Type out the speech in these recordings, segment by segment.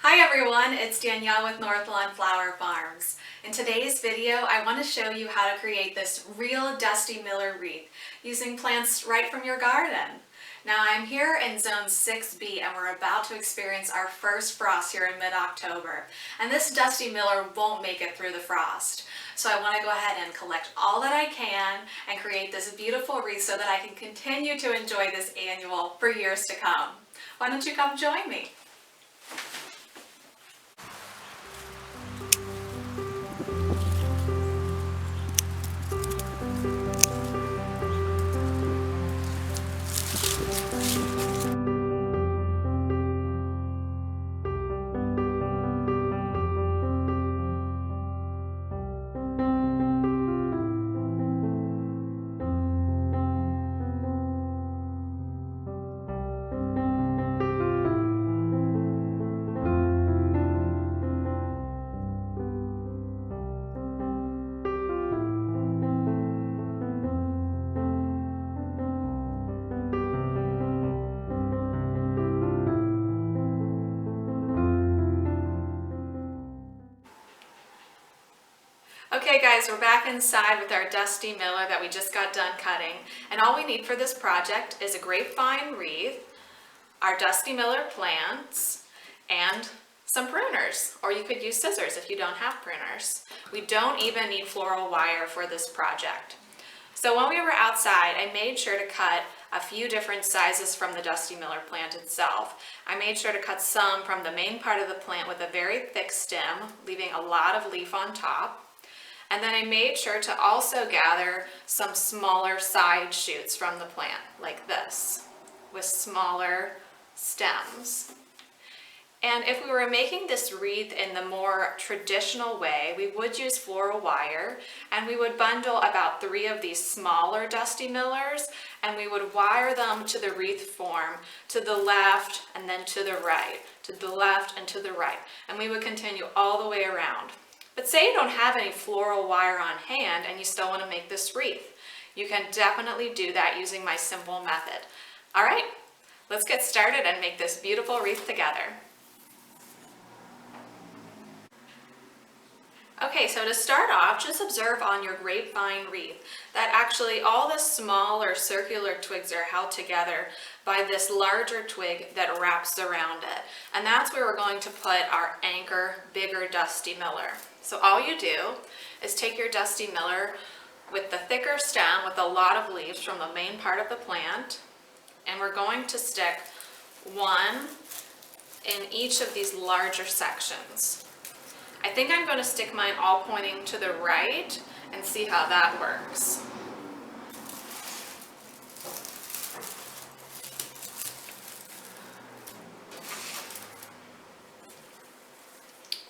Hi everyone, it's Danielle with Northlawn Flower Farms. In today's video, I want to show you how to create this real Dusty Miller wreath using plants right from your garden. Now I'm here in zone 6B and we're about to experience our first frost here in mid-October. And this Dusty Miller won't make it through the frost. So I want to go ahead and collect all that I can and create this beautiful wreath so that I can continue to enjoy this annual for years to come. Why don't you come join me? Okay guys, we're back inside with our Dusty Miller that we just got done cutting. And all we need for this project is a grapevine wreath, our Dusty Miller plants, and some pruners. Or you could use scissors if you don't have pruners. We don't even need floral wire for this project. So when we were outside, I made sure to cut a few different sizes from the Dusty Miller plant itself. I made sure to cut some from the main part of the plant with a very thick stem, leaving a lot of leaf on top. And then I made sure to also gather some smaller side shoots from the plant, like this, with smaller stems. And if we were making this wreath in the more traditional way, we would use floral wire, and we would bundle about 3 of these smaller Dusty Millers, and we would wire them to the wreath form, to the left and then to the right, to the left and to the right. And we would continue all the way around. But say you don't have any floral wire on hand and you still want to make this wreath. You can definitely do that using my simple method. All right, let's get started and make this beautiful wreath together. Okay, so to start off, just observe on your grapevine wreath that actually all the smaller circular twigs are held together by this larger twig that wraps around it. And that's where we're going to put our anchor, bigger Dusty Miller. So all you do is take your Dusty Miller with the thicker stem with a lot of leaves from the main part of the plant, and we're going to stick one in each of these larger sections. I think I'm going to stick mine all pointing to the right and see how that works.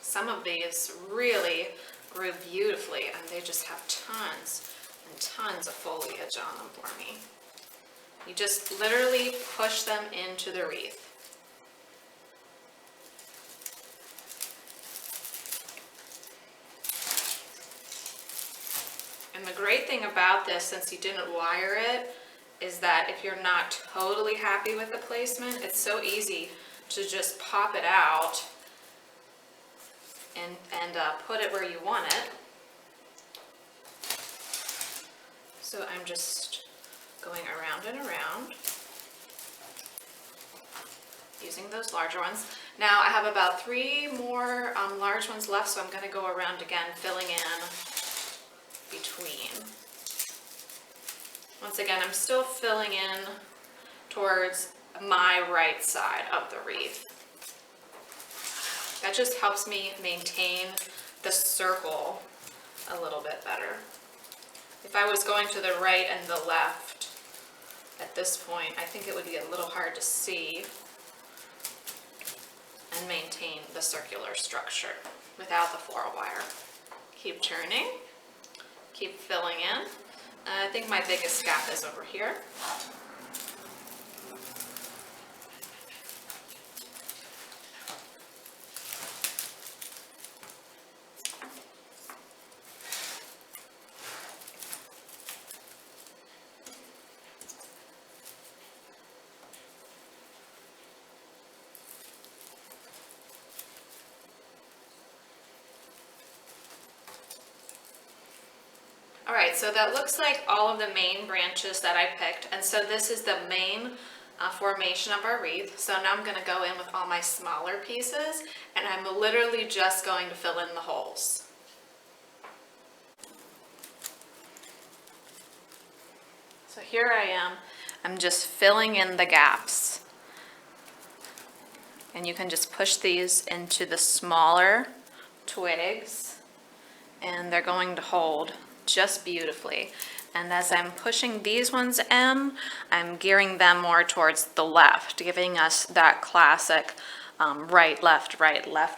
Some of these really grew beautifully and they just have tons and tons of foliage on them for me. You just literally push them into the wreath. And the great thing about this, since you didn't wire it, is that if you're not totally happy with the placement, it's so easy to just pop it out and put it where you want it. So I'm just going around and around using those larger ones. Now I have about 3 more large ones left, so I'm going to go around again, filling in between. Once again, I'm still filling in towards my right side of the wreath. That just helps me maintain the circle a little bit better. If I was going to the right and the left at this point, I think it would be a little hard to see and maintain the circular structure without the floral wire. Keep turning. Keep filling in. I think my biggest gap is over here. All right, so that looks like all of the main branches that I picked, and so this is the main formation of our wreath. So now I'm going to go in with all my smaller pieces, and I'm literally just going to fill in the holes. So here I am. I'm just filling in the gaps. And you can just push these into the smaller twigs, and they're going to hold just beautifully. And as I'm pushing these ones in, I'm gearing them more towards the left, giving us that classic right, left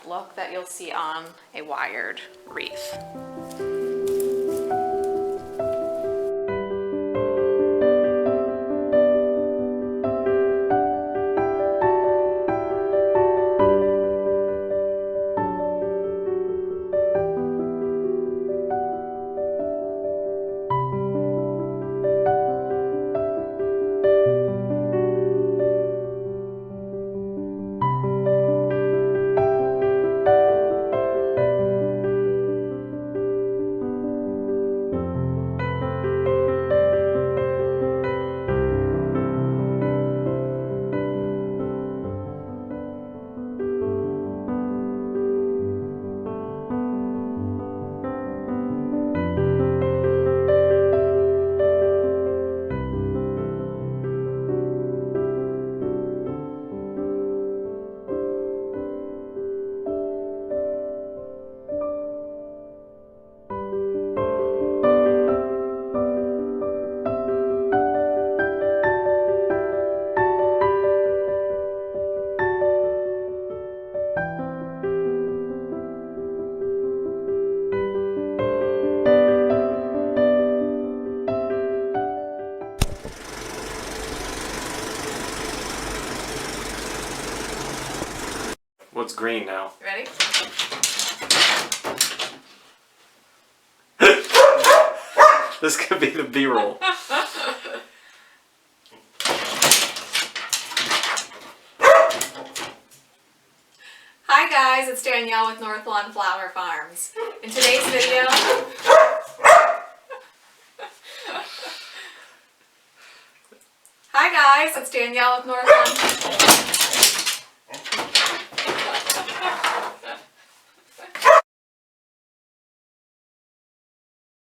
look that you'll see on a wired wreath. What's green now? Ready? This could be the B-roll. Hi guys, it's Danielle with Northlawn Flower Farms. In today's video, hi guys, it's Danielle with Northlawn.